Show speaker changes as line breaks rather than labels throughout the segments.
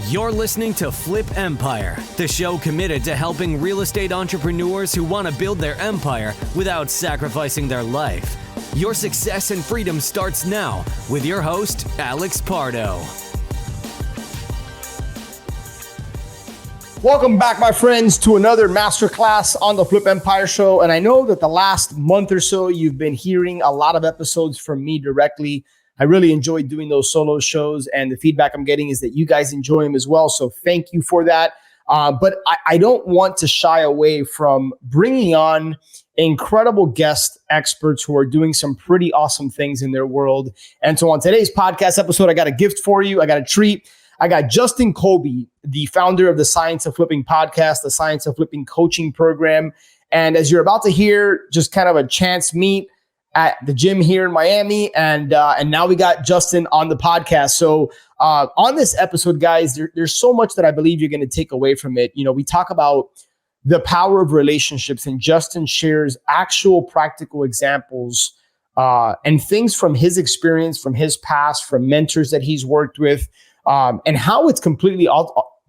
You're listening to Flip Empire, the show committed to helping real estate entrepreneurs who want to build their empire without sacrificing their life. Your success and freedom starts now with your host, Alex Pardo.
Welcome back, my friends, to another masterclass on the Flip Empire show. And I know that the last month or so, you've been hearing a lot of episodes from me directly. I really enjoy doing those solo shows, and the feedback I'm getting is that you guys enjoy them as well. So thank you for that. But I don't want to shy away from bringing on incredible guest experts who are doing some pretty awesome things in their world. And so on today's podcast episode, I got a gift for you. I got a treat. I got Justin Colby, the founder of the Science of Flipping podcast, the Science of Flipping coaching program. And as you're about to hear, just kind of a chance meet at the gym here in Miami. And now we got Justin on the podcast. So on this episode, guys, there's so much that I believe you're going to take away from it. You know, we talk about the power of relationships, and Justin shares actual practical examples and things from his experience, from his past, from mentors that he's worked with, and how it's completely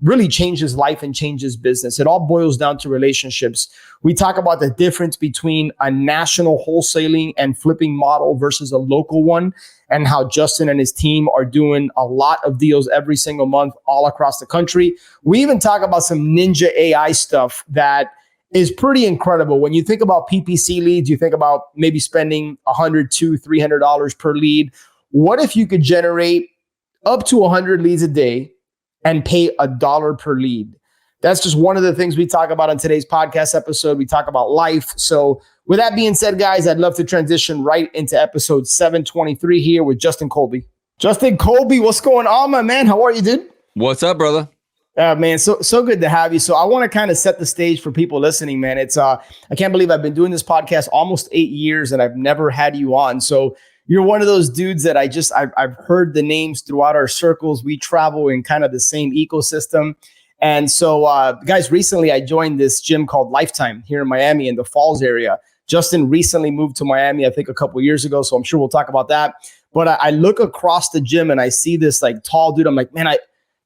really changed his life and changed his business. It all boils down to relationships. We talk about the difference between a national wholesaling and flipping model versus a local one, and how Justin and his team are doing a lot of deals every single month all across the country. We even talk about some ninja AI stuff that is pretty incredible. When you think about PPC leads, you think about maybe spending $100, $200, $300 per lead. What if you could generate up to 100 leads a day and pay $1 per lead? That's just one of the things we talk about on today's podcast episode. We talk about life. So with that being said, guys, I'd love to transition right into episode 723 here with Justin Colby. Justin Colby, what's going on, my man? How are you, dude?
What's up, brother?
Man, so good to have you. So I want to kind of set the stage for people listening, man. It's I can't believe I've been doing this podcast almost 8 years and I've never had you on. So you're one of those dudes that I've heard the names throughout our circles. We travel in kind of the same ecosystem. And so, guys, recently I joined this gym called Lifetime here in Miami in the Falls area. Justin recently moved to Miami, I think a couple of years ago. So I'm sure we'll talk about that. But I look across the gym and I see this like tall dude. I'm like, man,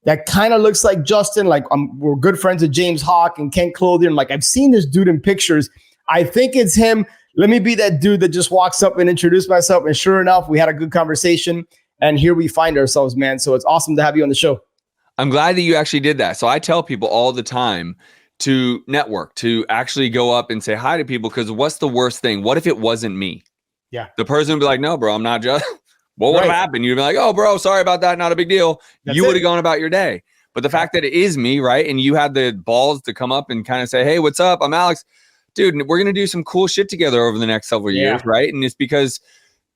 that kind of looks like Justin. Like we're good friends with James Hawk and Kent Clothier. I'm like, I've seen this dude in pictures. I think it's him. Let me be that dude that just walks up and introduce myself. And sure enough, we had a good conversation. And here we find ourselves, man. So it's awesome to have you on the show.
I'm glad that you actually did that. So I tell people all the time to network, to actually go up and say hi to people, because what's the worst thing? What if it wasn't me?
Yeah.
The person would be like, no, bro, I'm not just. What would have happened? You'd be like, oh, bro, sorry about that. Not a big deal. You would have gone about your day. But the fact that it is me, right? And you had the balls to come up and kind of say, hey, what's up? I'm Alex. Dude, we're going to do some cool shit together over the next several years, right? And it's because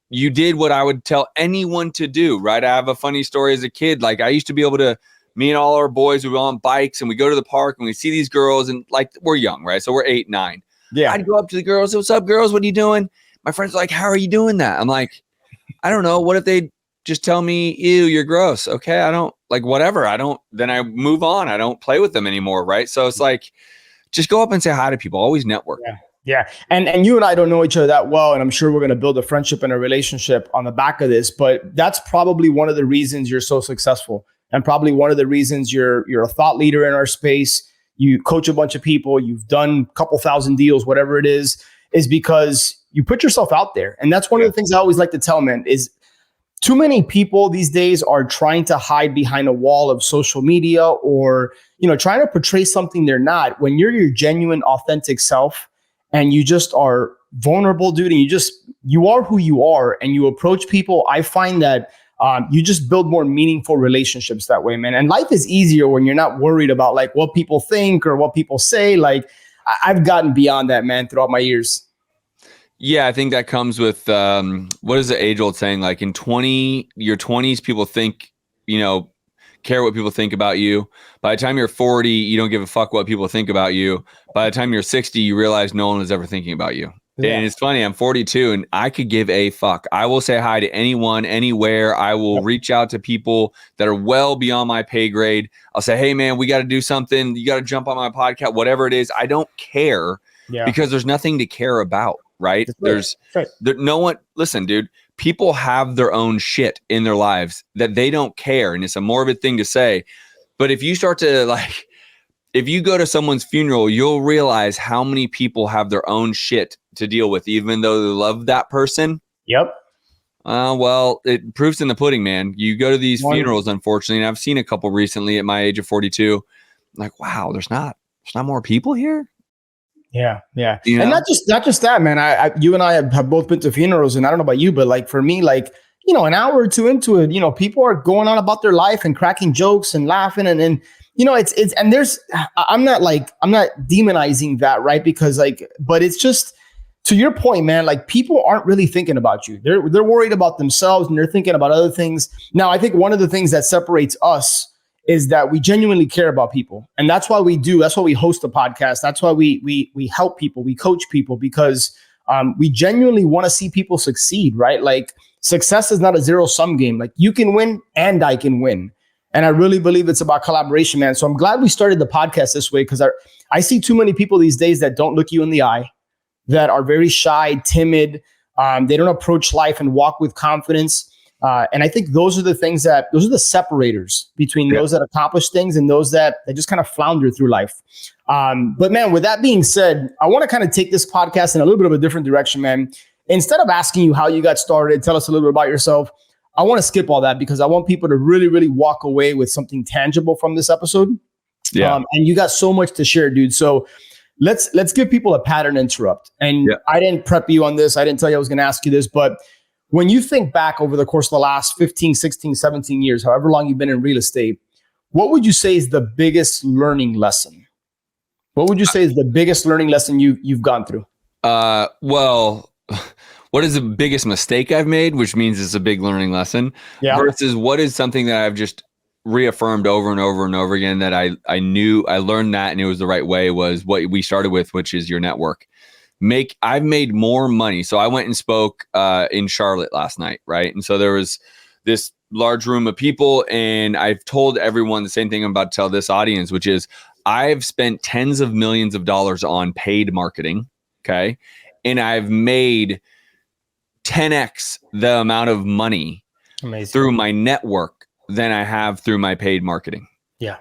you did what I would tell anyone to do, right? I have a funny story as a kid. Like I used to be able to, me and all our boys, we were on bikes and we go to the park and we see these girls and like, we're young, right? So we're 8, 9. Yeah. I'd go up to the girls. What's up, girls? What are you doing? My friends are like, how are you doing that? I'm like, I don't know. What if they just tell me, ew, you're gross? Okay. I don't like whatever. Then I move on. I don't play with them anymore. Right. So it's like, just go up and say hi to people. Always network.
Yeah. And you and I don't know each other that well. And I'm sure we're going to build a friendship and a relationship on the back of this. But that's probably one of the reasons you're so successful. And probably one of the reasons you're a thought leader in our space. You coach a bunch of people. You've done a couple thousand deals, whatever it is because you put yourself out there. And that's one of the things I always like to tell men is too many people these days are trying to hide behind a wall of social media or, trying to portray something they're not. When you're your genuine, authentic self and you just are vulnerable, dude, and you are who you are and you approach people, I find that you just build more meaningful relationships that way, man. And life is easier when you're not worried about like what people think or what people say. Like I've gotten beyond that, man, throughout my years.
Yeah, I think that comes with what is the age-old saying? Like in your 20s, people think, care what people think about you. By the time you're 40, you don't give a fuck what people think about you. By the time you're 60, you realize no one was ever thinking about you. Yeah. And it's funny, I'm 42 and I could give a fuck. I will say hi to anyone, anywhere. I will reach out to people that are well beyond my pay grade. I'll say, hey man, we got to do something. You got to jump on my podcast, whatever it is. I don't care because there's nothing to care about. Right. No one. Listen, dude, people have their own shit in their lives that they don't care. And it's a morbid thing to say. But if you start to like, if you go to someone's funeral, you'll realize how many people have their own shit to deal with, even though they love that person.
Yep.
Well, it proof's in the pudding, man. You go to these funerals, unfortunately, and I've seen a couple recently at my age of 42. I'm like, wow, there's not more people here.
Yeah.
You know?
And not just that, man. You and I have both been to funerals, and I don't know about you, but like for me, like, you know, an hour or two into it, you know, people are going on about their life and cracking jokes and laughing and you know, it's and there's I'm not demonizing that, right? Because like, but it's just to your point, man, like people aren't really thinking about you. They're worried about themselves and they're thinking about other things. Now, I think one of the things that separates us is that we genuinely care about people. And that's why that's why we host a podcast. That's why we help people, we coach people, because we genuinely want to see people succeed, right? Like success is not a zero-sum game. Like you can win and I can win. And I really believe it's about collaboration, man. So I'm glad we started the podcast this way, because I see too many people these days that don't look you in the eye, that are very shy, timid. They don't approach life and walk with confidence. And I think those are the separators between those that accomplish things and those that just kind of flounder through life. But man, with that being said, I want to kind of take this podcast in a little bit of a different direction, man. Instead of asking you how you got started, tell us a little bit about yourself. I want to skip all that because I want people to really, really walk away with something tangible from this episode. Yeah. And you got so much to share, dude. So let's give people a pattern interrupt. And I didn't prep you on this. I didn't tell you I was going to ask you this, but when you think back over the course of the last 15, 16, 17 years, however long you've been in real estate, what would you say is the biggest learning lesson? What would you say is the biggest learning lesson you've gone through?
Well, what is the biggest mistake I've made, which means it's a big learning lesson, versus what is something that I've just reaffirmed over and over and over again that I knew I learned that and it was the right way, was what we started with, which is your network. I've made more money. So I went and spoke in Charlotte last night, right? And so there was this large room of people, and I've told everyone the same thing I'm about to tell this audience, which is I've spent tens of millions of dollars on paid marketing, okay? And I've made 10x the amount of money through my network than I have through my paid marketing.
Yeah.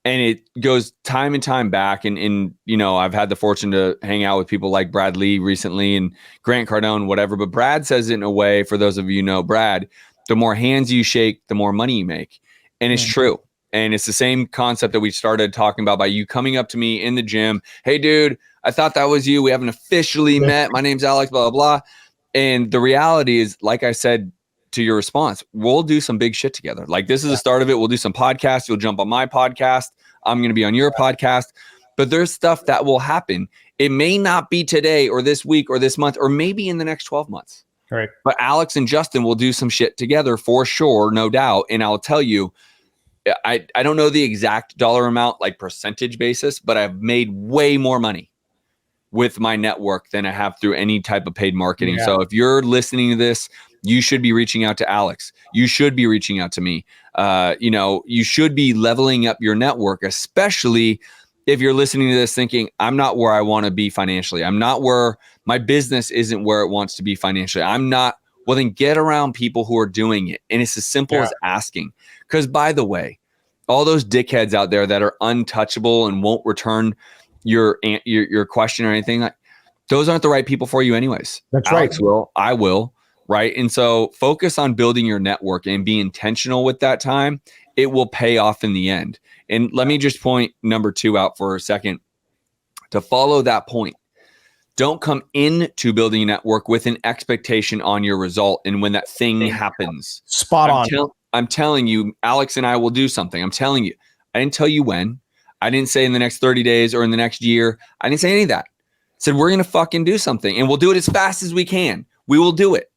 And it goes time and time back. And you know, I've had the fortune to hang out with people like Brad Lee recently and Grant Cardone, whatever. But Brad says it in a way, for those of you who know Brad, the more hands you shake, the more money you make. And it's true. And it's the same concept that we started talking about by you coming up to me in the gym. Hey, dude, I thought that was you. We haven't officially met. My name's Alex, blah, blah, blah. And the reality is, like I said, to your response, we'll do some big shit together. Like this is the start of it. We'll do some podcasts. You'll jump on my podcast. I'm going to be on your podcast, but there's stuff that will happen. It may not be today or this week or this month, or maybe in the next 12 months.
Right.
But Alex and Justin will do some shit together for sure. No doubt. And I'll tell you, I don't know the exact dollar amount, like percentage basis, but I've made way more money with my network than I have through any type of paid marketing. Yeah. So if you're listening to this, you should be reaching out to Alex. You should be reaching out to me. You know, you should be leveling up your network, especially if you're listening to this thinking, I'm not where I want to be financially. I'm not where my business isn't where it wants to be financially. I'm not. Well, then get around people who are doing it. And it's as simple as asking. Because by the way, all those dickheads out there that are untouchable and won't return your question or anything, like those aren't the right people for you anyways.
That's
Alex
right.
Will, I will. Right. And so focus on building your network and be intentional with that time. It will pay off in the end. And let me just point number 2 out for a second to follow that point. Don't come into building a network with an expectation on your result. And when that thing happens,
spot on.
I'm telling you, Alex and I will do something. I'm telling you, I didn't tell you when. I didn't say in the next 30 days or in the next year. I didn't say any of that. I said, we're going to fucking do something and we'll do it as fast as we can. We will do it.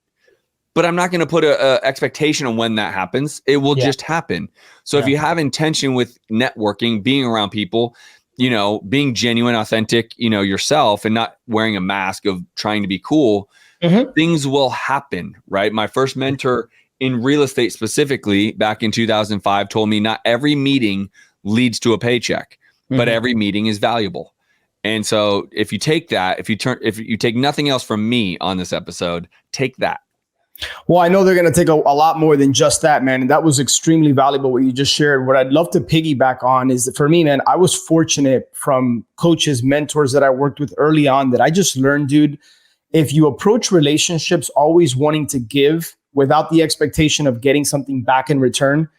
But I'm not going to put a expectation on when that happens. It will just happen. So if you have intention with networking, being around people, you know, being genuine, authentic, you know, yourself and not wearing a mask of trying to be cool, things will happen, right? My first mentor in real estate specifically back in 2005 told me not every meeting leads to a paycheck, but every meeting is valuable. And so if you take that, if you take nothing else from me on this episode, take that.
Well, I know they're going to take a lot more than just that, man. And that was extremely valuable what you just shared. What I'd love to piggyback on is that for me, man, I was fortunate from coaches, mentors that I worked with early on that I just learned, dude, if you approach relationships always wanting to give without the expectation of getting something back in return,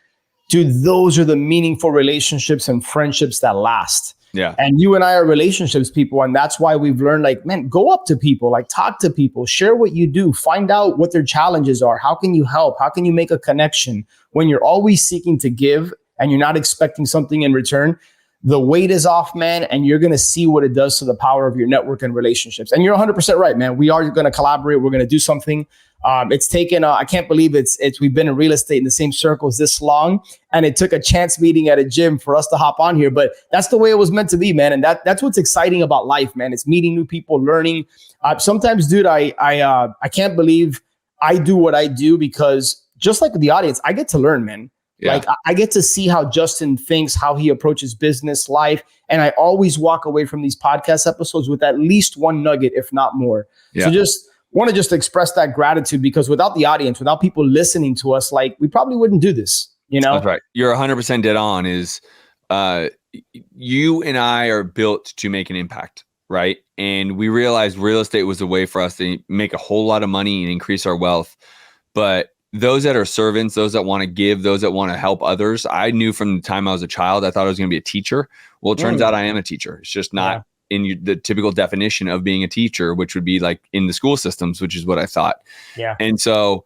dude, those are the meaningful relationships and friendships that last.
Yeah.
And you and I are relationships people. And that's why we've learned, like, man, go up to people, like talk to people, share what you do, find out what their challenges are. How can you help? How can you make a connection? When you're always seeking to give and you're not expecting something in return, the weight is off, man. And you're going to see what it does to the power of your network and relationships. And you're 100% right, man. We are going to collaborate. We're going to do something. It's taken, I can't believe we've been in real estate in the same circles this long, and it took a chance meeting at a gym for us to hop on here, but that's the way it was meant to be, man. And that's what's exciting about life, man. It's meeting new people, learning. Sometimes, dude, I can't believe I do what I do because just like the audience, I get to learn, man. Yeah. Like I get to see how Justin thinks, how he approaches business, life. And I always walk away from these podcast episodes with at least one nugget, if not more. Yeah. So just want to just express that gratitude because without the audience, without people listening to us, like we probably wouldn't do this, you know?
That's right. You're 100% dead on is you and I are built to make an impact, right? And we realized real estate was a way for us to make a whole lot of money and increase our wealth. But those that are servants, those that want to give, those that want to help others, I knew from the time I was a child, I thought I was going to be a teacher. Well, it turns out I am a teacher. It's just not in the typical definition of being a teacher, which would be like in the school systems, which is what I thought. Yeah. And so,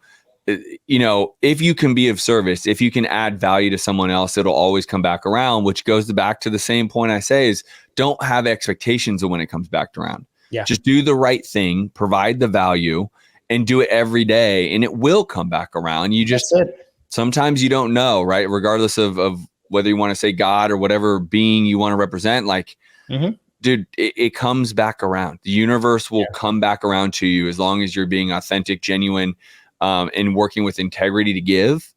you know, if you can be of service, if you can add value to someone else, it'll always come back around, which goes back to the same point I say is don't have expectations of when it comes back around. Yeah. Just do the right thing, provide the value, and do it every day, and it will come back around. You just, sometimes you don't know, right? Regardless of whether you want to say God or whatever being you want to represent, like, dude, it comes back around. The universe will come back around to you as long as you're being authentic, genuine, and working with integrity to give.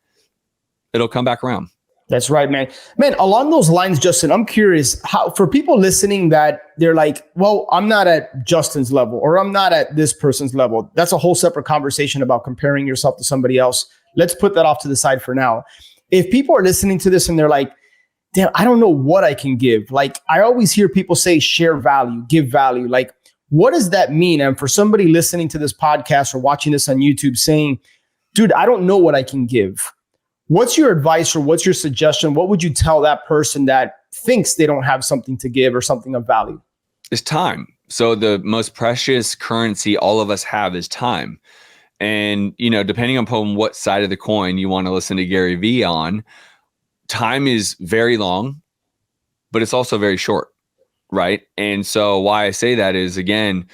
It'll come back around.
That's right, man. Man, along those lines, Justin, I'm curious how, for people listening that they're like, well, I'm not at Justin's level or I'm not at this person's level. That's a whole separate conversation about comparing yourself to somebody else. Let's put that off to the side for now. If people are listening to this and they're like, damn, I don't know what I can give. Like I always hear people say, share value, give value. Like, what does that mean? And for somebody listening to this podcast or watching this on YouTube saying, dude, I don't know what I can give. What's your advice or what's your suggestion? What would you tell that person that thinks they don't have something to give or something of value?
It's time. So the most precious currency all of us have is time. And, you know, depending upon what side of the coin you want to listen to Gary Vee on, time is very long, but it's also very short, right? And so why I say that is, again,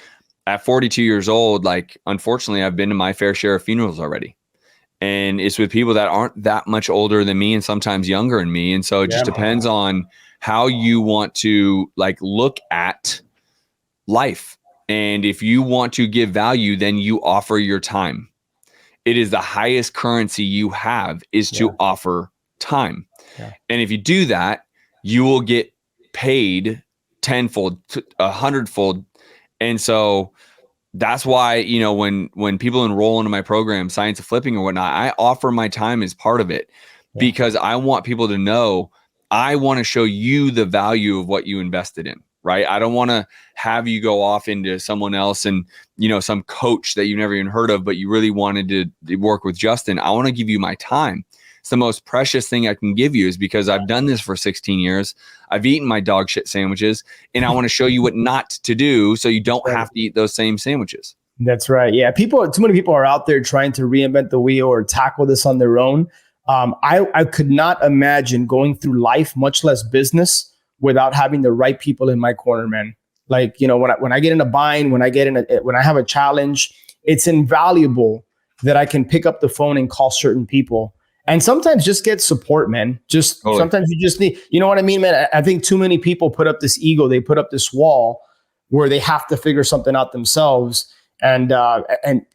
at 42 years old, like, unfortunately, I've been to my fair share of funerals already. And it's with people that aren't that much older than me and sometimes younger than me. And so it just depends on how you want to like look at life. And if you want to give value, then you offer your time. It is the highest currency you have is to offer time. Yeah. And if you do that, you will get paid tenfold, 100-fold. And so that's why, you know, when people enroll into my program, Science of Flipping or whatnot, I offer my time as part of it because I want people to know I want to show you the value of what you invested in, right? I don't want to have you go off into someone else and, you know, some coach that you've never even heard of, but you really wanted to work with Justin. I want to give you my time. It's the most precious thing I can give you is because I've done this for 16 years. I've eaten my dog shit sandwiches and I want to show you what not to do so you don't have to eat those same sandwiches.
That's right. Yeah. Too many people are out there trying to reinvent the wheel or tackle this on their own. I could not imagine going through life, much less business, without having the right people in my corner, man. Like, you know, when I get in a bind, when I have a challenge, it's invaluable that I can pick up the phone and call certain people. And sometimes just get support, man. Sometimes you just need, you know what I mean, man? I think too many people put up this ego. They put up this wall where they have to figure something out themselves. And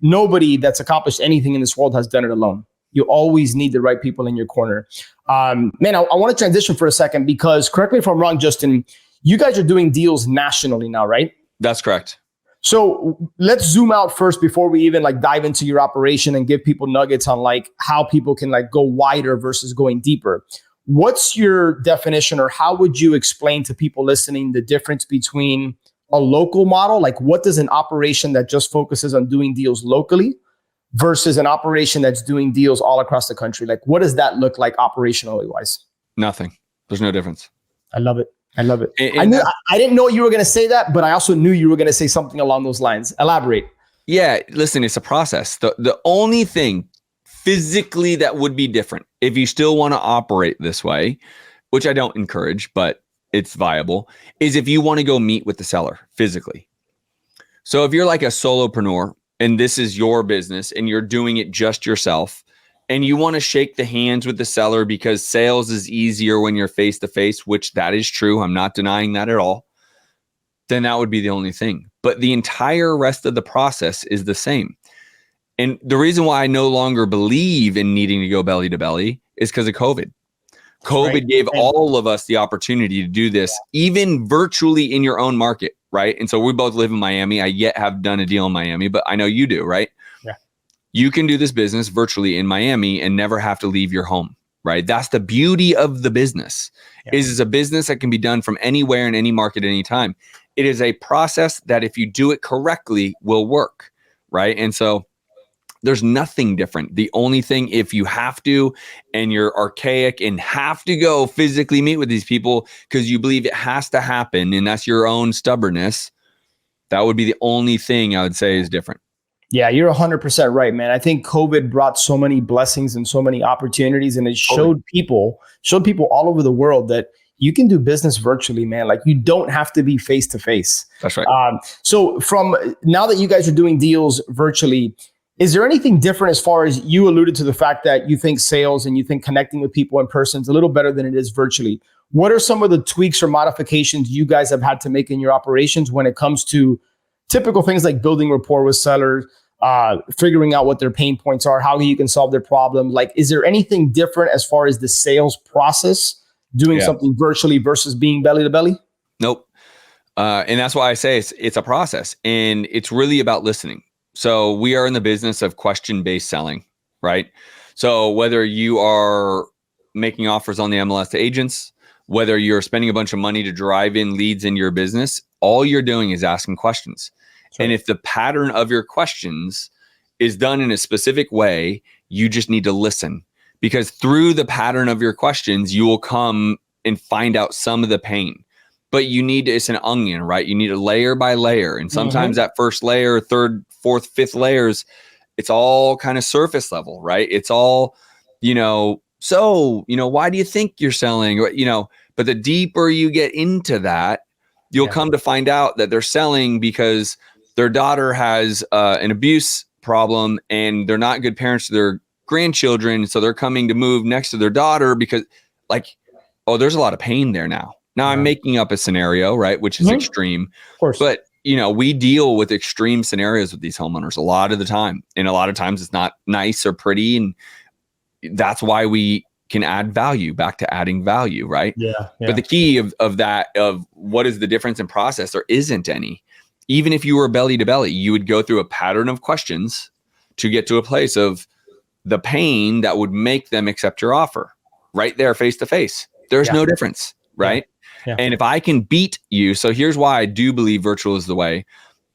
nobody that's accomplished anything in this world has done it alone. You always need the right people in your corner. Man, I want to transition for a second because correct me if I'm wrong, Justin, you guys are doing deals nationally now, right?
That's correct.
So let's zoom out first before we even like dive into your operation and give people nuggets on like how people can like go wider versus going deeper. What's your definition, or how would you explain to people listening the difference between a local model? Like, what does an operation that just focuses on doing deals locally versus an operation that's doing deals all across the country? Like, what does that look like operationally wise?
Nothing. There's no difference.
I love it. I love it. I didn't know you were going to say that, but I also knew you were going to say something along those lines. Elaborate.
Yeah, listen, it's a process. The only thing physically that would be different, if you still want to operate this way, which I don't encourage, but it's viable, is if you want to go meet with the seller physically. So if you're like a solopreneur and this is your business and you're doing it just yourself, and you want to shake the hands with the seller because sales is easier when you're face to face, which that is true, I'm not denying that at all, then that would be the only thing. But the entire rest of the process is the same. And the reason why I no longer believe in needing to go belly to belly is because of COVID. COVID gave all of us the opportunity to do this, even virtually in your own market, right? And so we both live in Miami. I yet have done a deal in Miami, but I know you do, right?
Yeah.
You can do this business virtually in Miami and never have to leave your home, right? That's the beauty of the business. Yeah. Is it's a business that can be done from anywhere in any market, anytime. It is a process that if you do it correctly will work, right? And so there's nothing different. The only thing, if you have to, and you're archaic and have to go physically meet with these people because you believe it has to happen, and that's your own stubbornness, that would be the only thing I would say is different.
Yeah, you're 100% right, man. I think COVID brought so many blessings and so many opportunities, and it showed people all over the world that you can do business virtually, man. Like, you don't have to be face to face.
That's right.
So from now that you guys are doing deals virtually, is there anything different as far as you alluded to the fact that you think sales and you think connecting with people in person is a little better than it is virtually? What are some of the tweaks or modifications you guys have had to make in your operations when it comes to typical things like building rapport with sellers, figuring out what their pain points are, how you can solve their problem? Like, is there anything different as far as the sales process, doing something virtually versus being belly to belly?
Nope. And that's why I say it's a process, and it's really about listening. So we are in the business of question-based selling, right? So whether you are making offers on the MLS to agents, whether you're spending a bunch of money to drive in leads in your business, all you're doing is asking questions. Right. And if the pattern of your questions is done in a specific way, you just need to listen, because through the pattern of your questions, you will come and find out some of the pain. But you need to, it's an onion, right? You need a layer by layer. And sometimes that first layer, third, fourth, fifth layers, it's all kind of surface level, right? It's all, why do you think you're selling? But the deeper you get into that, you'll come to find out that they're selling because their daughter has an abuse problem and they're not good parents to their grandchildren. So they're coming to move next to their daughter because there's a lot of pain there now. Now I'm making up a scenario, right? Which is extreme,
of course.
But we deal with extreme scenarios with these homeowners a lot of the time. And a lot of times it's not nice or pretty. And that's why we can add value, back to adding value, right?
Yeah.
But the key of what is the difference in process, there isn't any. Even if you were belly to belly, you would go through a pattern of questions to get to a place of the pain that would make them accept your offer right there, face to face. There's no difference, right?
Yeah.
And if I can beat you, so here's why I do believe virtual is the way,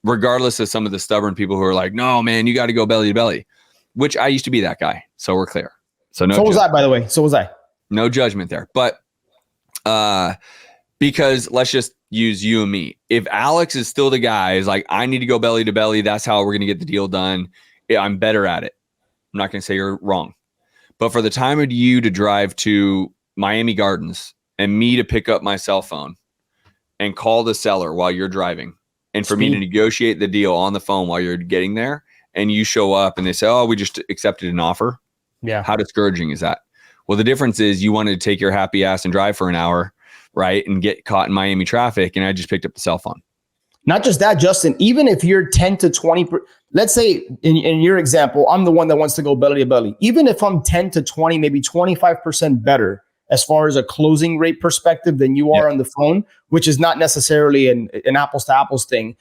regardless of some of the stubborn people who are like, no, man, you got to go belly to belly, which I used to be that guy. So we're clear. So
was I, by the way. So was I.
No judgment there. But because let's just use you and me. If Alex is still the guy, is like, I need to go belly to belly, that's how we're going to get the deal done. Yeah, I'm better at it. I'm not going to say you're wrong. But for the time of you to drive to Miami Gardens and me to pick up my cell phone and call the seller while you're driving, and for me to negotiate the deal on the phone while you're getting there, and you show up and they say, oh, we just accepted an offer.
Yeah.
How discouraging is that? Well, the difference is you wanted to take your happy ass and drive for an hour, right? And get caught in Miami traffic. And I just picked up the cell phone.
Not just that, Justin, even if you're 10 to 20, let's say in your example, I'm the one that wants to go belly to belly. Even if I'm 10 to 20, maybe 25% better as far as a closing rate perspective than you are on the phone, which is not necessarily an apples to apples thing.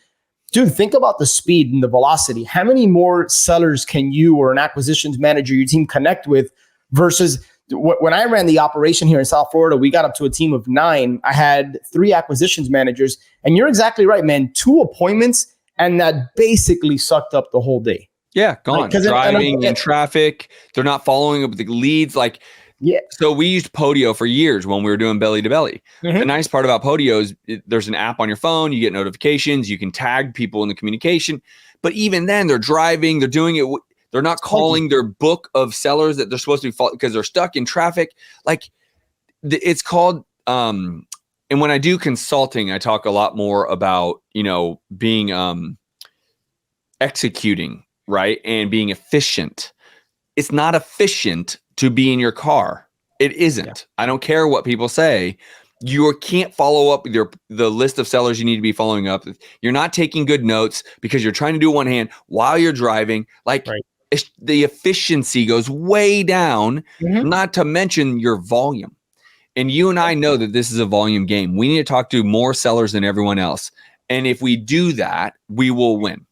dude, think about the speed and the velocity. How many more sellers can you or an acquisitions manager, your team connect with versus when I ran the operation here in South Florida, we got up to a team of 9. I had 3 acquisitions managers, and you're exactly right, man. 2 appointments, and that basically sucked up the whole day.
Yeah, gone. Like, driving in traffic. They're not following up with the leads. Like, yeah. So we used Pardo for years when we were doing belly to belly. Mm-hmm. The nice part about Pardo is there's an app on your phone. You get notifications. You can tag people in the communication. But even then, they're driving. They're doing it. They're not calling their book of sellers that they're supposed to be because they're stuck in traffic. Like, it's called. And when I do consulting, I talk a lot more about being executing, right, and being efficient. It's not efficient to be in your car. It isn't. Yeah. I don't care what people say. You can't follow up with the list of sellers you need to be following up. You're not taking good notes because you're trying to do one hand while you're driving. Like, right. The efficiency goes way down, not to mention your volume. And you and I know that this is a volume game. We need to talk to more sellers than everyone else. And if we do that, we will win.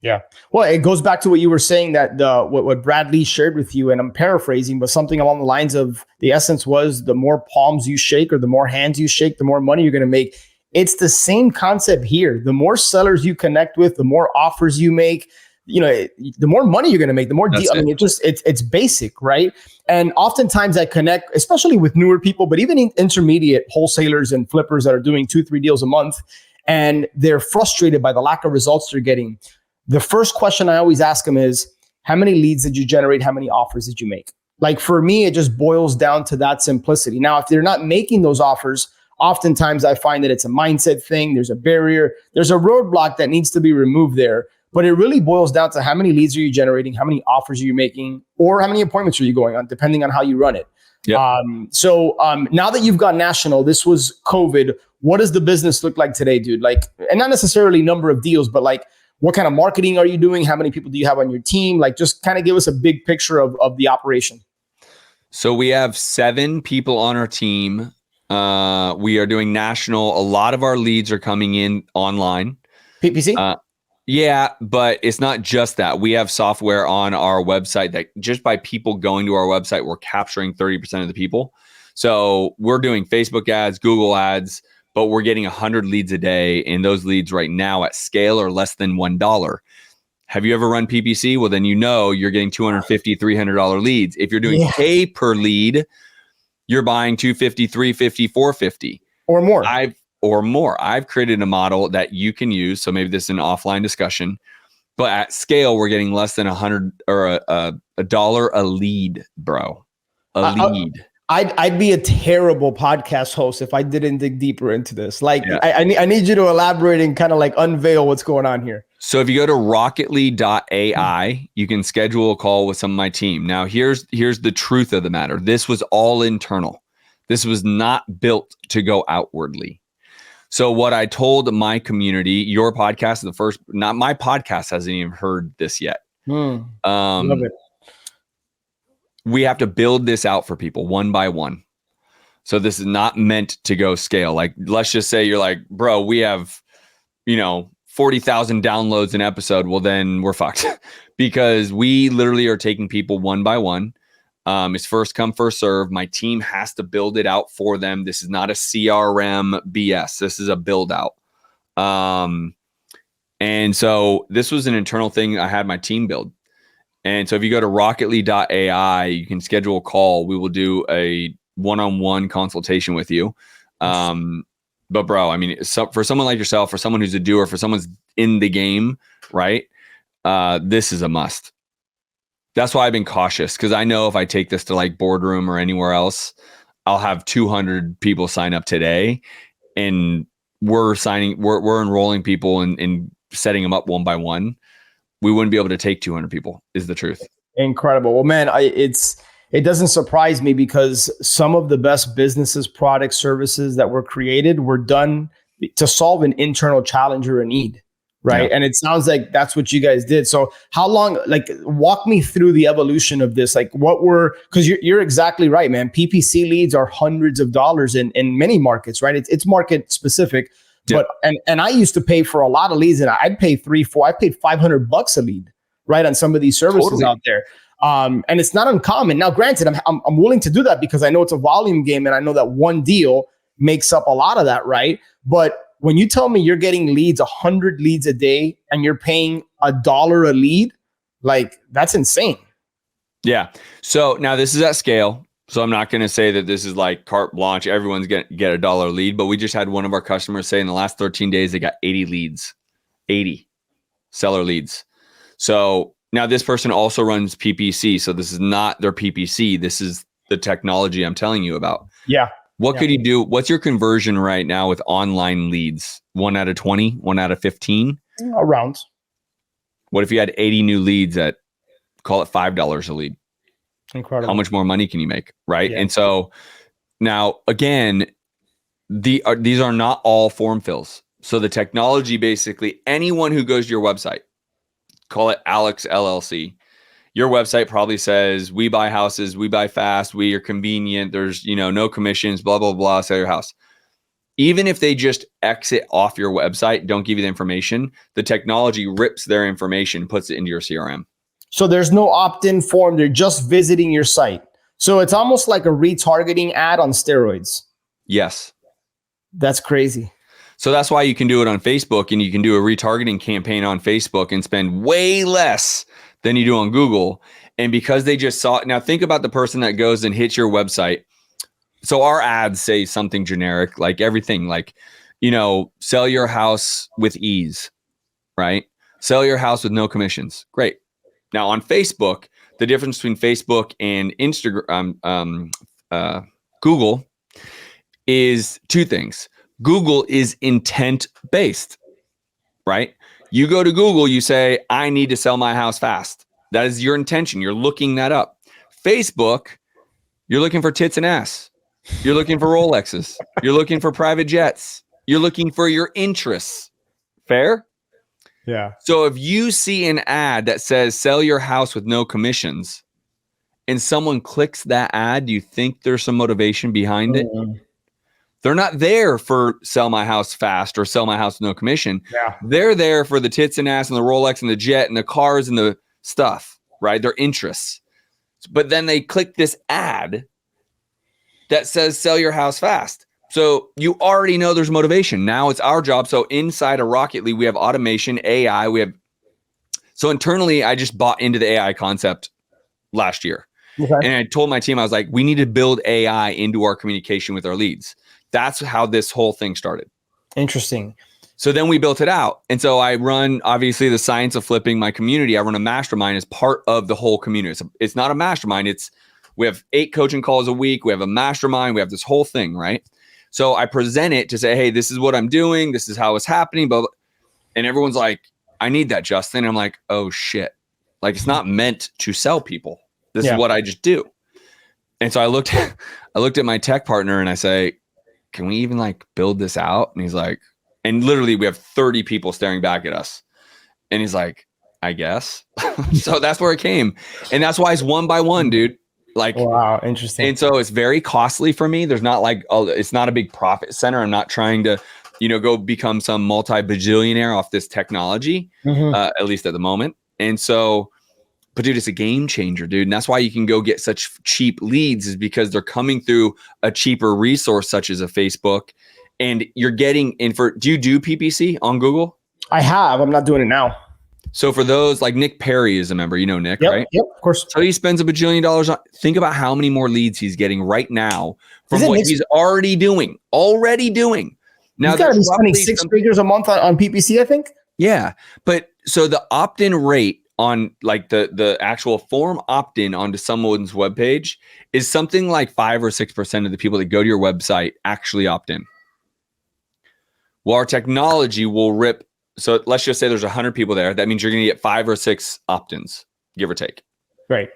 Yeah. Well, it goes back to what you were saying that what Bradley shared with you, and I'm paraphrasing, but something along the lines of the essence was the more palms you shake or the more hands you shake, the more money you're going to make. It's the same concept here. The more sellers you connect with, the more offers you make, the more money you're going to make, the more deal. I mean, it's basic, right? And oftentimes I connect, especially with newer people, but even intermediate wholesalers and flippers that are doing 2-3 deals a month, and they're frustrated by the lack of results they're getting. The first question I always ask them is, how many leads did you generate? How many offers did you make? Like, for me, it just boils down to that simplicity. Now, if they're not making those offers, oftentimes I find that it's a mindset thing. There's a barrier. There's a roadblock that needs to be removed there. But it really boils down to how many leads are you generating? How many offers are you making? Or how many appointments are you going on, depending on how you run it? Yep. So now that you've got national, this was COVID. What does the business look like today, dude? Like, and not necessarily number of deals, but like, what kind of marketing are you doing? How many people do you have on your team? Like, just kind of give us a big picture of the operation.
So we have 7 people on our team. We are doing national. A lot of our leads are coming in online.
PPC?
Yeah, but it's not just that. We have software on our website that just by people going to our website, we're capturing 30% of the people. So we're doing Facebook ads, Google ads, but we're getting 100 leads a day. And those leads right now at scale are less than $1. Have you ever run PPC? Well, then you're getting $250, $300 leads. If you're doing pay per lead, you're buying $250, $350, $450.
Or more.
I've created a model that you can use. So maybe this is an offline discussion, but at scale, we're getting less than $100 or $1 a lead, bro. Lead.
I'd be a terrible podcast host if I didn't dig deeper into this. Like, I need you to elaborate and kind of like unveil what's going on here.
So if you go to rocketly.ai, you can schedule a call with some of my team. Now, here's the truth of the matter. This was all internal. This was not built to go outwardly. So what I told my community, your podcast is the first, not my podcast hasn't even heard this yet.
Love it.
We have to build this out for people one by one. So this is not meant to go scale. Like, let's just say you're like, bro, we have, 40,000 downloads an episode. Well, then we're fucked because we literally are taking people one by one. It's first come, first serve. My team has to build it out for them. This is not a CRM BS. This is a build out. And so this was an internal thing I had my team build. And so if you go to rocketly.ai, you can schedule a call. We will do a one-on-one consultation with you. But bro, I mean, for someone like yourself, for someone who's a doer, for someone's in the game, right? This is a must. That's why I've been cautious, because I know if I take this to like boardroom or anywhere else, I'll have 200 people sign up today, and we're enrolling people and setting them up one by one. We wouldn't be able to take 200 people, is the truth.
Incredible. Well, man, it doesn't surprise me, because some of the best businesses, products, services that were created were done to solve an internal challenge or a need. Right. Yeah. And it sounds like that's what you guys did. So how long, like, walk me through the evolution of this? Like, because you're exactly right, man. PPC leads are hundreds of dollars in many markets, right? It's market specific, But and I used to pay for a lot of leads, and I'd pay I paid $500 a lead, right, on some of these services out there. And it's not uncommon. Now, granted, I'm willing to do that because I know it's a volume game, and I know that one deal makes up a lot of that, right? But when you tell me you're getting leads, 100 leads a day, and you're paying $1 a lead, like, that's insane.
Yeah. So now this is at scale. So I'm not going to say that this is like carte blanche. Everyone's going to get $1 lead, but we just had one of our customers say in the last 13 days, they got 80 leads, 80 seller leads. So now this person also runs PPC. So this is not their PPC. This is the technology I'm telling you about.
Yeah.
What could you do? What's your conversion right now with online leads? 1 out of 20, 1 out of 15?
Around.
What if you had 80 new leads at, call it $5 a lead?
Incredible.
How much more money can you make? Right. Yeah. And so now again, these are not all form fills. So the technology, basically anyone who goes to your website, call it Alex LLC. Your website probably says, we buy houses, we buy fast, we are convenient. There's, no commissions, blah, blah, blah, sell your house. Even if they just exit off your website, don't give you the information, the technology rips their information, puts it into your CRM.
So there's no opt-in form. They're just visiting your site. So it's almost like a retargeting ad on steroids.
Yes.
That's crazy.
So that's why you can do it on Facebook, and you can do a retargeting campaign on Facebook and spend way less than you do on Google. And because they just saw it. Now think about the person that goes and hits your website. So our ads say something generic, like everything, like, sell your house with ease, right? Sell your house with no commissions. Great. Now on Facebook, the difference between Facebook and Instagram, Google is two things. Google is intent based, right? You go to Google, you say, I need to sell my house fast. That is your intention. You're looking that up. Facebook, you're looking for tits and ass. You're looking for Rolexes. You're looking for private jets. You're looking for your interests. Fair?
Yeah.
So if you see an ad that says sell your house with no commissions and someone clicks that ad, do you think there's some motivation behind it? They're not there for sell my house fast or sell my house with no commission.
Yeah.
They're there for the tits and ass and the Rolex and the jet and the cars and the stuff, right? Their interests. But then they click this ad that says sell your house fast. So you already know there's motivation. Now it's our job. So inside of Rocket League, we have automation, AI. So internally, I just bought into the AI concept last year. Okay. And I told my team, I was like, we need to build AI into our communication with our leads. That's how this whole thing started.
Interesting.
So then we built it out. And so I run, obviously, the science of flipping my community. I run a mastermind as part of the whole community. It's not a mastermind. We have 8 coaching calls a week. We have a mastermind. We have this whole thing, right? So I present it to say, hey, this is what I'm doing. This is how it's happening. But and everyone's like, I need that, Justin. And I'm like, oh, shit. Like, it's not meant to sell people. This is what I just do. And so I looked at my tech partner and I say, can we even like build this out? And he's like, and literally we have 30 people staring back at us. And he's like, I guess. So that's where it came. And that's why it's one by one, dude. Like,
wow, interesting.
And so it's very costly for me. There's not like, it's not a big profit center. I'm not trying to, go become some multi-bajillionaire off this technology, at least at the moment. And so, but dude, it's a game changer, dude. And that's why you can go get such cheap leads, is because they're coming through a cheaper resource such as a Facebook. And you're getting in for, do you do PPC on Google?
I have. I'm not doing it now.
So for those, like Nick Perry is a member, Nick, right?
Yep, of course.
So he spends $1 bajillion on, think about how many more leads he's getting right now from what he's already doing. Now
he's got to be spending 6 figures a month on PPC, I think.
Yeah. But so the opt-in rate on like the actual form opt-in onto someone's webpage is something like 5 or 6% of the people that go to your website actually opt in. Well, our technology will rip. So let's just say there's 100 people there. That means you're going to get 5 or 6 opt-ins, give or take.
Right.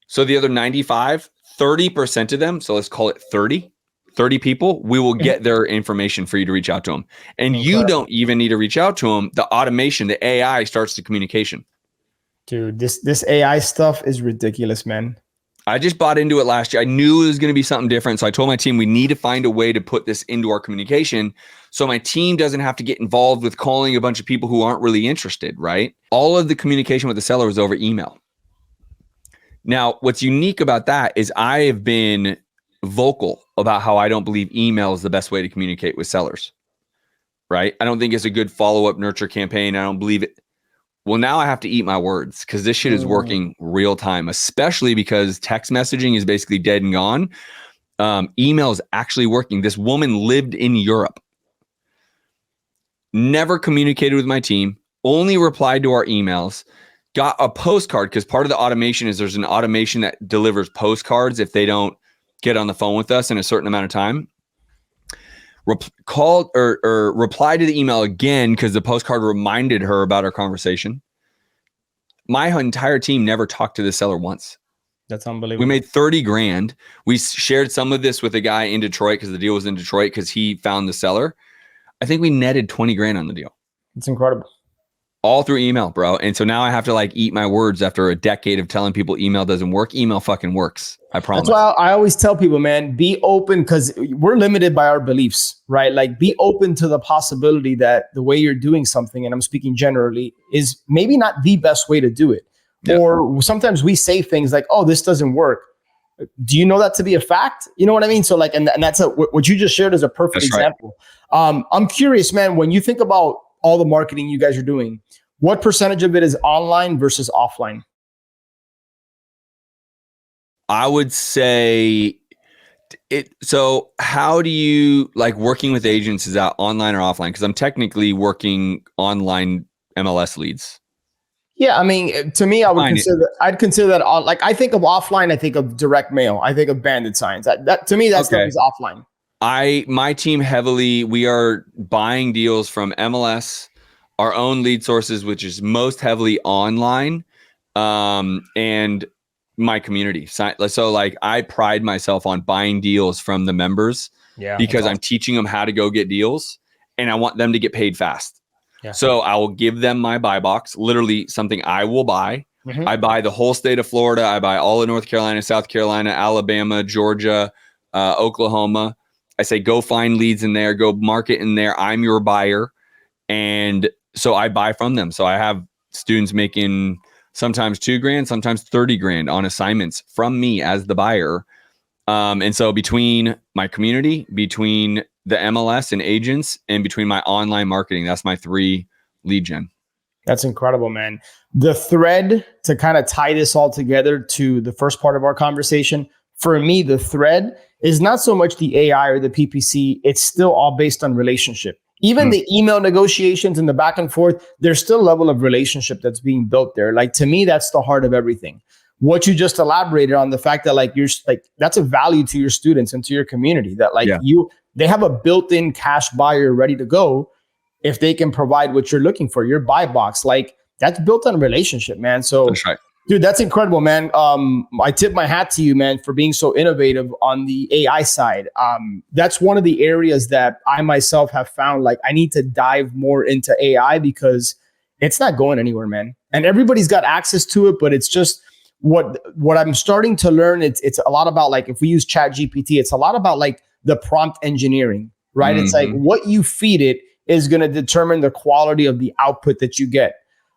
So the other 95, 30% of them, so let's call it 30 people, we will get their information for you to reach out to them. And you don't even need to reach out to them. The automation, the AI starts the communication.
Dude, this AI stuff is ridiculous, man.
I just bought into it last year. I knew it was going to be something different. So I told my team, we need to find a way to put this into our communication so my team doesn't have to get involved with calling a bunch of people who aren't really interested, right? All of the communication with the seller was over email. Now, what's unique about that is I have been vocal about how I don't believe email is the best way to communicate with sellers, right? I don't think it's a good follow-up nurture campaign. I don't believe it. Well, now I have to eat my words because this shit is working real time, especially because text messaging is basically dead and gone. Email is actually working. This woman lived in Europe, never communicated with my team, only replied to our emails, got a postcard because part of the automation is there's an automation that delivers postcards if they don't get on the phone with us in a certain amount of time. Called or replied to the email again because the postcard reminded her about our conversation. My entire team never talked to the seller once.
That's unbelievable.
We made 30 grand. We shared some of this with a guy in Detroit because the deal was in Detroit because he found the seller. I think we netted 20 grand on the deal.
It's incredible.
All through email, bro. And so now I have to like eat my words after a decade of telling people email doesn't work. Email fucking works. I promise.
That's why I always tell people, man, be open because we're limited by our beliefs, right? Like be open to the possibility that the way you're doing something, and I'm speaking generally, is maybe not the best way to do it. Yeah. Or sometimes we say things like, oh, this doesn't work. Do you know that to be a fact? You know what I mean? So like, and that's what you just shared is a perfect example. Right. I'm curious, man, when you think about all the marketing you guys are doing, what percentage of it is online versus offline?
I would say it. So how do you like working with agents? Is that online or offline? Because I'm technically working online MLS leads.
Yeah, I mean, to me, I'd consider that on. Like, I think of offline, I think of direct mail, I think of banded signs. That to me, that stuff is offline.
My team heavily, we are buying deals from MLS, our own lead sources, which is most heavily online, and my community. So like, I pride myself on buying deals from the members because I'm teaching them how to go get deals, and I want them to get paid fast. Yeah. So I will give them my buy box, literally something I will buy. Mm-hmm. I buy the whole state of Florida. I buy all of North Carolina, South Carolina, Alabama, Georgia, Oklahoma. I say, go find leads in there, go market in there. I'm your buyer. And so I buy from them. So I have students making sometimes $2 grand, sometimes 30 grand on assignments from me as the buyer. And so between my community, between the MLS and agents, and between my online marketing, that's my 3 lead gen.
That's incredible, man. The thread to kind of tie this all together to the first part of our conversation, for me, the thread is not so much the AI or the PPC. It's still all based on relationship. Even the email negotiations and the back and forth, there's still a level of relationship that's being built there. Like, to me, that's the heart of everything. What you just elaborated on, the fact that like you're like, that's a value to your students and to your community, that like they have a built-in cash buyer ready to go if they can provide what you're looking for, your buy box. Like, that's built on relationship, man. So
that's right.
Dude, that's incredible, man. I tip my hat to you, man, for being so innovative on the AI side. That's one of the areas that I myself have found like I need to dive more into AI because it's not going anywhere, man. And everybody's got access to it, but it's just what I'm starting to learn. It's a lot about like, if we use ChatGPT, it's a lot about like the prompt engineering, right? Mm-hmm. It's like what you feed it is going to determine the quality of the output that you get.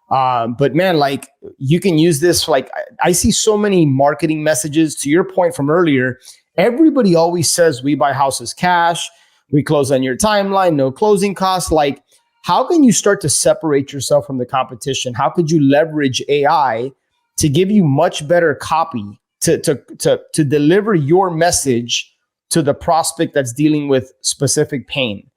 But man, like you can use this. Like I see so many marketing messages. To your point from earlier, everybody always says we buy houses cash, we close on your timeline, no closing costs. Like, how can you start to separate yourself from the competition? How could you leverage AI to give you much better copy to deliver your message to the prospect that's dealing with specific pain?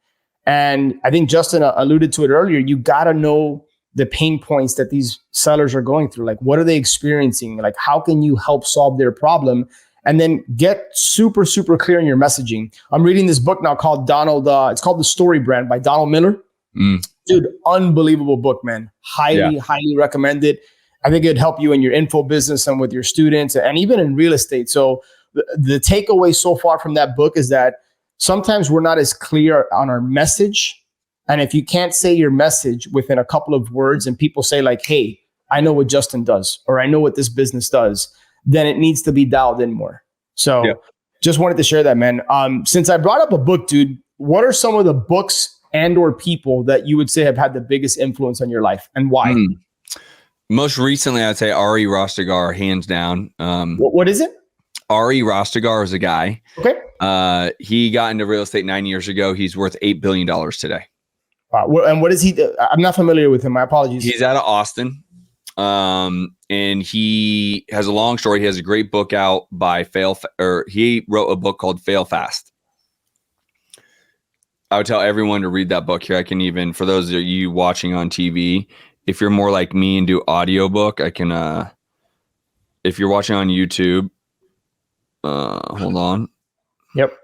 And I think Justin alluded to it earlier. You got to know the pain points that these sellers are going through. Like, what are they experiencing? Like, how can you help solve their problem? And then get super, super clear in your messaging. I'm reading this book now called it's called The Story Brand by Donald Miller. Dude, unbelievable book, man. Highly recommend it. I think it'd help you in your info business and with your students and even in real estate. So the takeaway so far from that book is that sometimes we're not as clear on our message. And if you can't say your message within a couple of words and people say like, hey, I know what Justin does, or I know what this business does, then it needs to be dialed in more. So just wanted to share that, man. Since I brought up a book, dude, what are some of the books and or people that you would say have had the biggest influence on your life, and why?
Most recently, I'd say Ari Rastegar, hands down.
What is it?
Ari Rastegar is a guy.
Okay.
He got into real estate 9 years ago. He's worth $8 billion today.
And what is he? I'm not familiar with him. My apologies.
He's out of Austin. And he has a long story. He has a great book out by he wrote a book called Fail Fast. I would tell everyone to read that book here. I can even, for those of you watching on TV, if you're more like me and do audiobook, I can, if you're watching on YouTube, hold on.
Yep.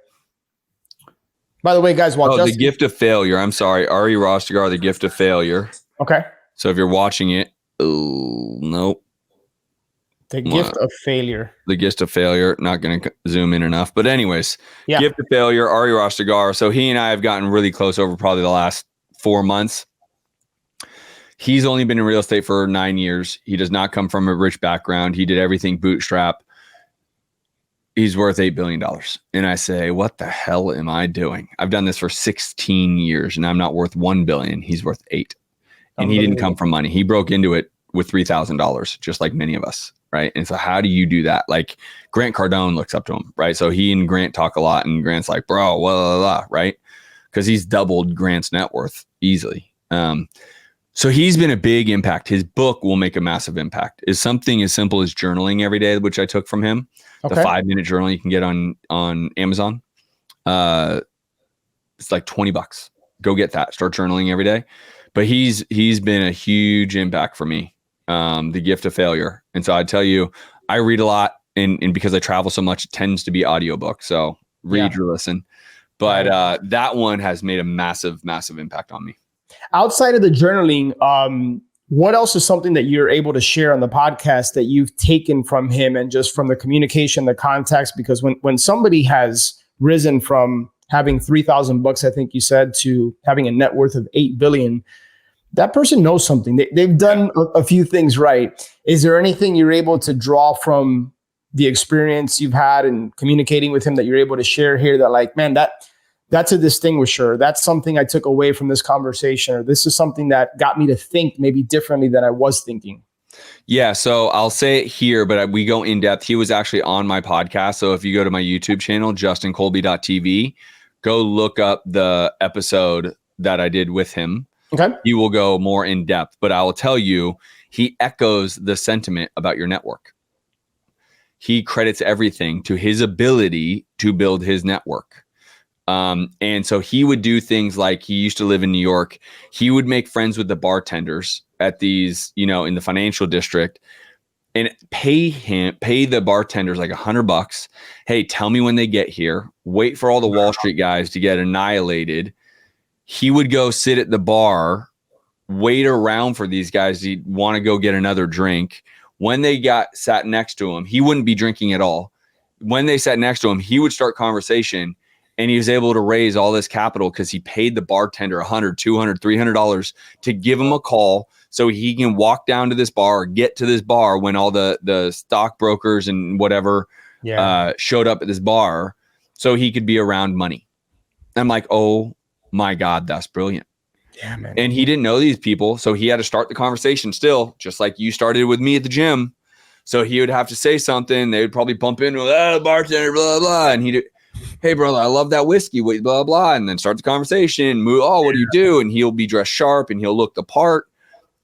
By the way, guys, watch
The Gift of Failure. I'm sorry. Ari Rastegar, The Gift of Failure.
Okay.
So if you're watching it, nope.
The Gift of Failure.
The Gift of Failure. Not going to zoom in enough. But anyways, Gift of Failure, Ari Rastegar. So he and I have gotten really close over probably the last 4 months. He's only been in real estate for 9 years. He does not come from a rich background. He did everything bootstrap. He's worth $8 billion. And I say, what the hell am I doing? I've done this for 16 years and I'm not worth $1 billion. He's worth $8 billion. And he didn't come from money. He broke into it with $3,000, just like many of us. Right. And so how do you do that? Like Grant Cardone looks up to him. Right. So he and Grant talk a lot and Grant's like, bro, blah, blah, blah, right. Because he's doubled Grant's net worth easily. So he's been a big impact. His book will make a massive impact. Is something as simple as journaling every day, which I took from him. Okay. The 5-minute journal you can get on Amazon. It's like $20. Go get that. Start journaling every day. But he's been a huge impact for me. The Gift of Failure. And so I tell you, I read a lot and because I travel so much, it tends to be audiobook. So read or listen. But that one has made a massive, massive impact on me.
Outside of the journaling, what else is something that you're able to share on the podcast that you've taken from him and just from the communication, the context? Because when somebody has risen from having $3,000, I think you said, to having a net worth of $8 billion, that person knows something. They've done a few things right. Is there anything you're able to draw from the experience you've had in communicating with him that you're able to share here that like, man, that's a distinguisher. That's something I took away from this conversation, or this is something that got me to think maybe differently than I was thinking?
Yeah. So I'll say it here, but we go in depth. He was actually on my podcast. So if you go to my YouTube channel, justincolby.tv, go look up the episode that I did with him.
Okay.
He will go more in depth, but I will tell you, he echoes the sentiment about your network. He credits everything to his ability to build his network. And so he would do things like, he used to live in New York. He would make friends with the bartenders at these, in the financial district, and pay the bartenders like $100. Hey, tell me when they get here. Wait for all the Wall Street guys to get annihilated. He would go sit at the bar, wait around for these guys to want to go get another drink. When they sat next to him, he wouldn't be drinking at all. When they sat next to him, he would start conversation. And he was able to raise all this capital because he paid the bartender $100, $200, $300 to give him a call so he can walk down to this bar or get to this bar when all the stockbrokers and whatever showed up at this bar so he could be around money. I'm like, oh my God, that's brilliant.
Yeah, man.
And he didn't know these people. So he had to start the conversation still, just like you started with me at the gym. So he would have to say something. They would probably bump into the bartender, blah, blah. And he'd, hey, brother, I love that whiskey, blah, blah, and then start the conversation. What do you do? And he'll be dressed sharp and he'll look the part.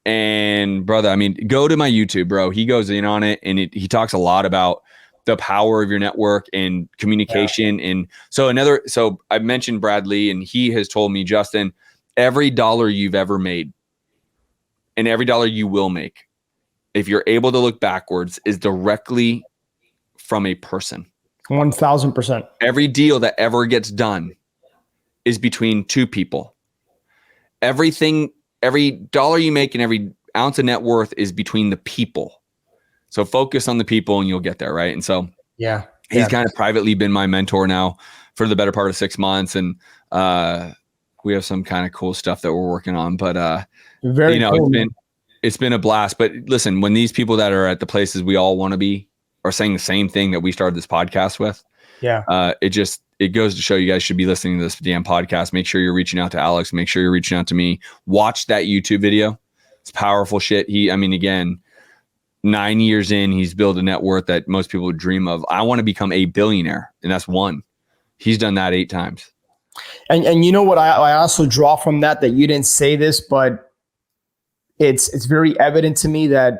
And brother, I mean, go to my YouTube, bro. He goes in on it and he talks a lot about the power of your network and communication. Yeah. And so I mentioned Brad Lee, and he has told me, Justin, every dollar you've ever made and every dollar you will make, if you're able to look backwards, is directly from a person.
1,000%.
Every deal that ever gets done is between two people. Every dollar you make and every ounce of net worth is between the people. So focus on the people and you'll get there, right? And so he's kind of privately been my mentor now for the better part of 6 months. And we have some kind of cool stuff that we're working on. But
very cool.
It's been a blast. But listen, when these people that are at the places we all want to be, are saying the same thing that we started this podcast with.
Yeah.
It goes to show you guys should be listening to this damn podcast. Make sure you're reaching out to Alex. Make sure you're reaching out to me. Watch that YouTube video. It's powerful shit. Again, 9 years in, he's built a net worth that most people would dream of. I want to become a billionaire, and that's one. He's done that 8 times.
And you know what I also draw from that you didn't say this, but it's very evident to me that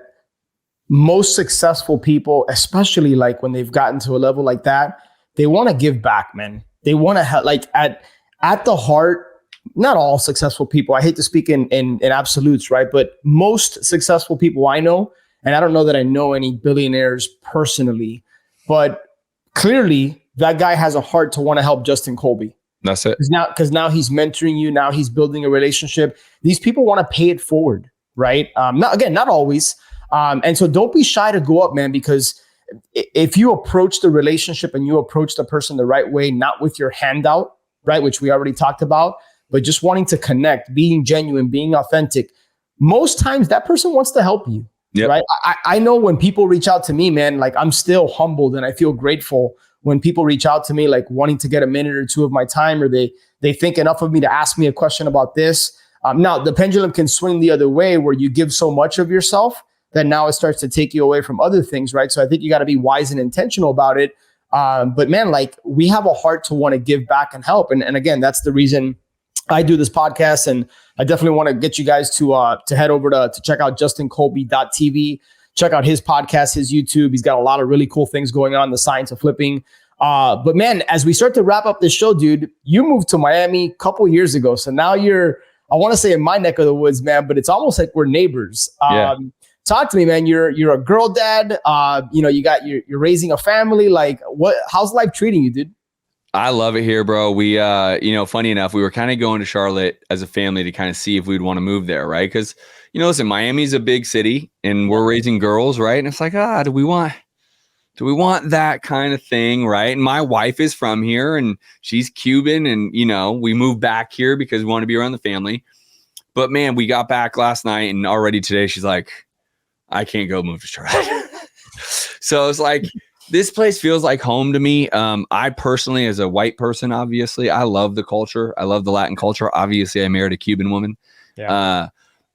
most successful people, especially like when they've gotten to a level like that, they want to give back, man. They want to have, like, at the heart, not all successful people, I hate to speak in absolutes, right? But most successful people I know, and I don't know that I know any billionaires personally, but clearly that guy has a heart to want to help Justin Colby.
That's it.
Because now he's mentoring you. Now he's building a relationship. These people want to pay it forward, right? Not always. And so don't be shy to go up, man, because if you approach the relationship and you approach the person the right way, not with your handout, right, which we already talked about, but just wanting to connect, being genuine, being authentic, most times that person wants to help you, right? I know when people reach out to me, man, like I'm still humbled and I feel grateful when people reach out to me, like wanting to get a minute or two of my time, or they think enough of me to ask me a question about this. Now, the pendulum can swing the other way where you give so much of yourself that now it starts to take you away from other things, right? So I think you got to be wise and intentional about it. But man, like we have a heart to want to give back and help. And again, that's the reason I do this podcast. And I definitely want to get you guys to head over to check out justincolby.tv. Check out his podcast, his YouTube. He's got a lot of really cool things going on, the science of flipping. But man, as we start to wrap up this show, dude, you moved to Miami a couple years ago. So now you're, I want to say in my neck of the woods, man, but it's almost like we're neighbors. Talk to me, man. You're a girl dad. You're raising a family. Like how's life treating you, dude?
I love it here, bro. We, funny enough, we were kind of going to Charlotte as a family to kind of see if we'd want to move there, right? Because, listen, Miami's a big city and we're raising girls, right? And it's like, do we want that kind of thing, right? And my wife is from here and she's Cuban and, we moved back here because we want to be around the family. But man, we got back last night and already today she's like, I can't go move to Charlotte. So it's like, this place feels like home to me. I personally, as a white person, obviously, I love the culture. I love the Latin culture. Obviously, I married a Cuban woman. Yeah.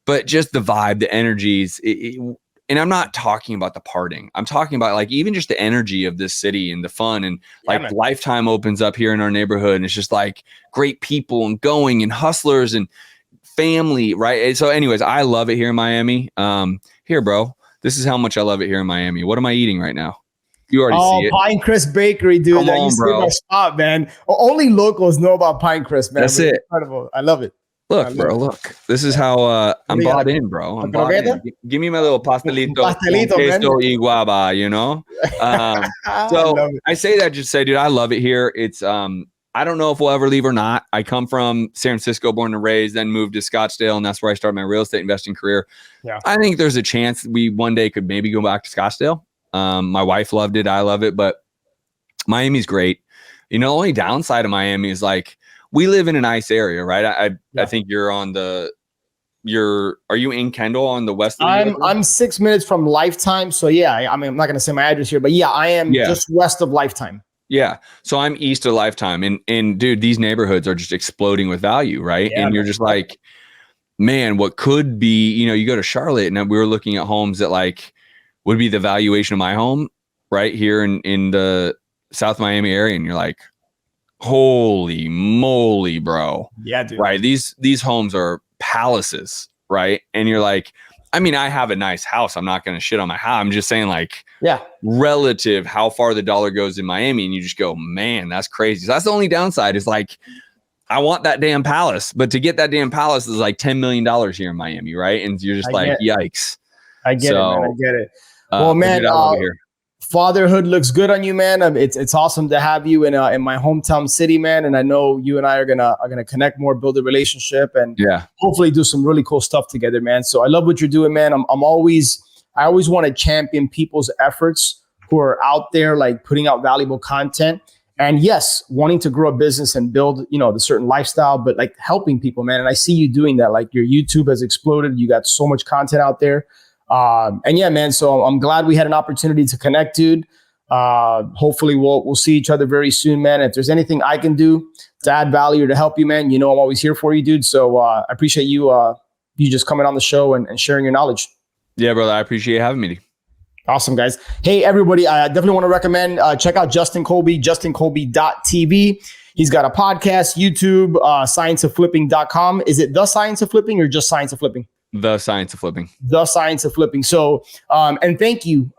But just the vibe, the energies, and I'm not talking about the partying. I'm talking about like even just the energy of this city and the fun and like Lifetime opens up here in our neighborhood. And it's just like great people and going and hustlers and family, right? So anyways, I love it here in Miami. Here, bro, this is how much I love it here in Miami. What am I eating right now? You already see it.
Pinecrest Bakery, dude.
Come on, bro.
My spot, man. Only locals know about Pinecrest, man.
That's it.
Incredible. I love it.
Look, bro, look. This is how I'm bought in, bro. I'm bought in. Give me my little pastelito queso y guava, So I say that just say, dude, I love it here. It's I don't know if we'll ever leave or not. I come from San Francisco, born and raised, then moved to Scottsdale, and that's where I started my real estate investing career. Yeah. I think there's a chance we one day could maybe go back to Scottsdale. My wife loved it. I love it, but Miami's great. The only downside of Miami is like, we live in a nice area, right? I think you're on are you in Kendall on the west?
I'm 6 minutes from Lifetime. So yeah, I'm not going to say my address here, but yeah, I am just west of Lifetime.
Yeah. So I'm east of Lifetime and dude, these neighborhoods are just exploding with value. Right. Yeah, and you're just like, man, what could be, you go to Charlotte and we were looking at homes that like would be the valuation of my home right here in the South Miami area. And you're like, holy moly, bro. Yeah, dude. Right. These homes are palaces. Right. And you're like, I have a nice house. I'm not going to shit on my house. I'm just saying like, relative how far the dollar goes in Miami. And you just go, man, that's crazy. So that's the only downside is like, I want that damn palace, but to get that damn palace is like $10 million here in Miami. Right. And you're just yikes.
I get it, man. I get it. Well, man, fatherhood looks good on you, man. It's awesome to have you in my hometown city, man. And I know you and I are gonna connect more, build a relationship, and hopefully do some really cool stuff together, man. So I love what you're doing, man. I always want to champion people's efforts who are out there like putting out valuable content. And yes, wanting to grow a business and build, the certain lifestyle, but like helping people, man. And I see you doing that. Like your YouTube has exploded. You got so much content out there. And yeah, man, so I'm glad we had an opportunity to connect, dude. Hopefully we'll see each other very soon, man. If there's anything I can do to add value or to help you, man, you know, I'm always here for you, dude. So I appreciate you just coming on the show and sharing your knowledge.
Yeah, brother. I appreciate having me.
Awesome, guys. Hey, everybody, I definitely want to recommend, check out Justin Colby, justincolby.tv. He's got a podcast, YouTube, scienceofflipping.com. Is it The Science of Flipping or just Science of Flipping?
The Science of Flipping.
The Science of Flipping. So, and thank you.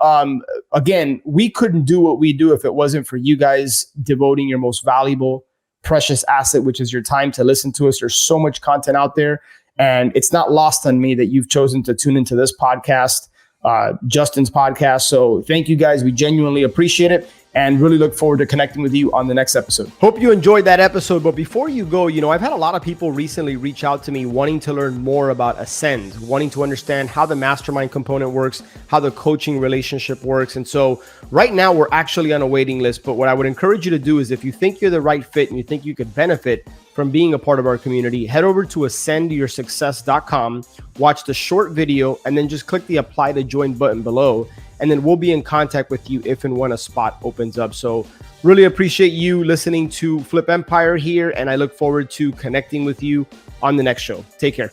Again, we couldn't do what we do if it wasn't for you guys devoting your most valuable, precious asset, which is your time, to listen to us. There's so much content out there, and it's not lost on me that you've chosen to tune into this podcast, Justin's podcast. So thank you guys. We genuinely appreciate it and really look forward to connecting with you on the next episode. Hope you enjoyed that episode. But before you go, you know, I've had a lot of people recently reach out to me wanting to learn more about Ascend, wanting to understand how the mastermind component works, how the coaching relationship works. And so right now we're actually on a waiting list. But what I would encourage you to do is, if you think you're the right fit and you think you could benefit from being a part of our community, head over to ascendyoursuccess.com, watch the short video, and then just click the apply to join button below. And then we'll be in contact with you if and when a spot opens up. So really appreciate you listening to Flip Empire here. And I look forward to connecting with you on the next show. Take care.